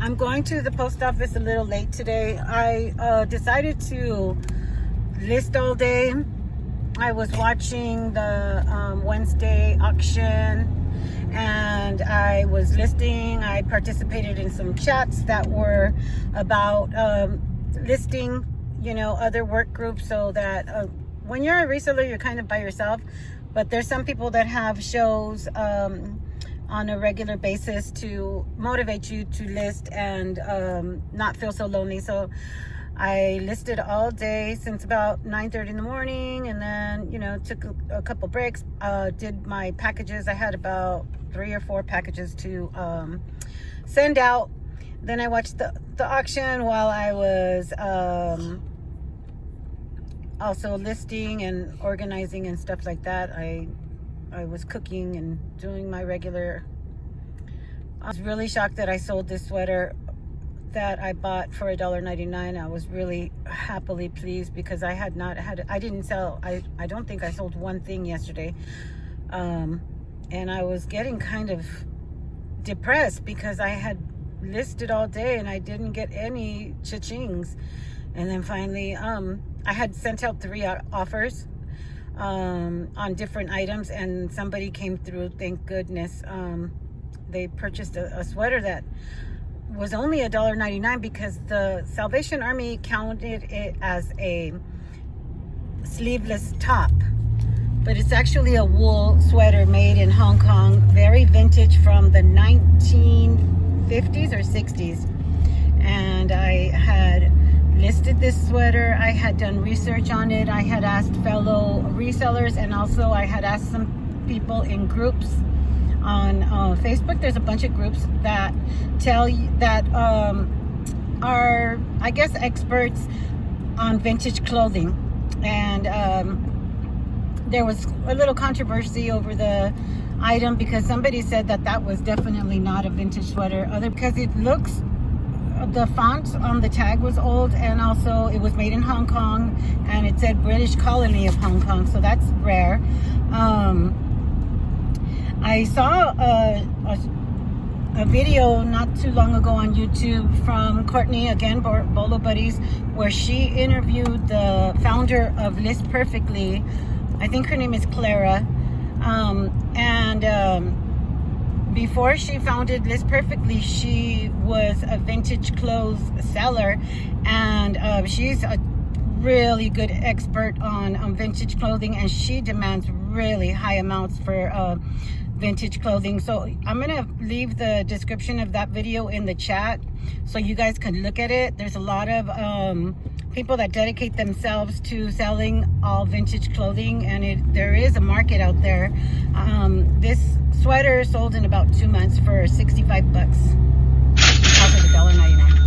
I'm going to the post office a little late today. I decided to list all day. I was watching the Wednesday auction and I was listing. I participated in some chats that were about listing, you know, other work groups, so that when you're a reseller, you're kind of by yourself. But there's some people that have shows on a regular basis to motivate you to list and not feel so lonely. So I listed all day since about 9:30 in the morning, and then, you know, took a couple breaks, did my packages. I had about 3 or 4 packages to send out. Then I watched the auction while I was also listing and organizing and stuff like that. I was cooking and doing my regular. I was really shocked that I sold this sweater that I bought for $1.99. I was really happily pleased because I had not had, I didn't sell, I don't think I sold one thing yesterday. And I was getting kind of depressed because I had listed all day and I didn't get any cha-chings. And then finally, I had sent out 3 offers on different items, and somebody came through, thank goodness. They purchased a sweater that was only $1.99 because the Salvation Army counted it as a sleeveless top, but it's actually a wool sweater made in Hong Kong, very vintage, from the 1950s or 60s. And I had listed this sweater. I had done research on it. I had asked fellow resellers, and also I had asked some people in groups on Facebook. There's a bunch of groups that tell you that are, I guess, experts on vintage clothing. And there was a little controversy over the item because somebody said that that was definitely not a vintage sweater, because it looks, the font on the tag was old, and also it was made in Hong Kong and it said British Colony of Hong Kong, so that's rare. I saw a video not too long ago on YouTube from Courtney, again, Bolo Buddies, where she interviewed the founder of List Perfectly. I think her name is Clara. Before she founded List Perfectly, she was a vintage clothes seller, and she's a really good expert on vintage clothing, and she demands really high amounts for vintage clothing. So I'm gonna leave the description of that video in the chat so you guys can look at it. There's a lot of people that dedicate themselves to selling all vintage clothing, and there is a market out there. This sweater sold in about 2 months for $65. It cost $1.99.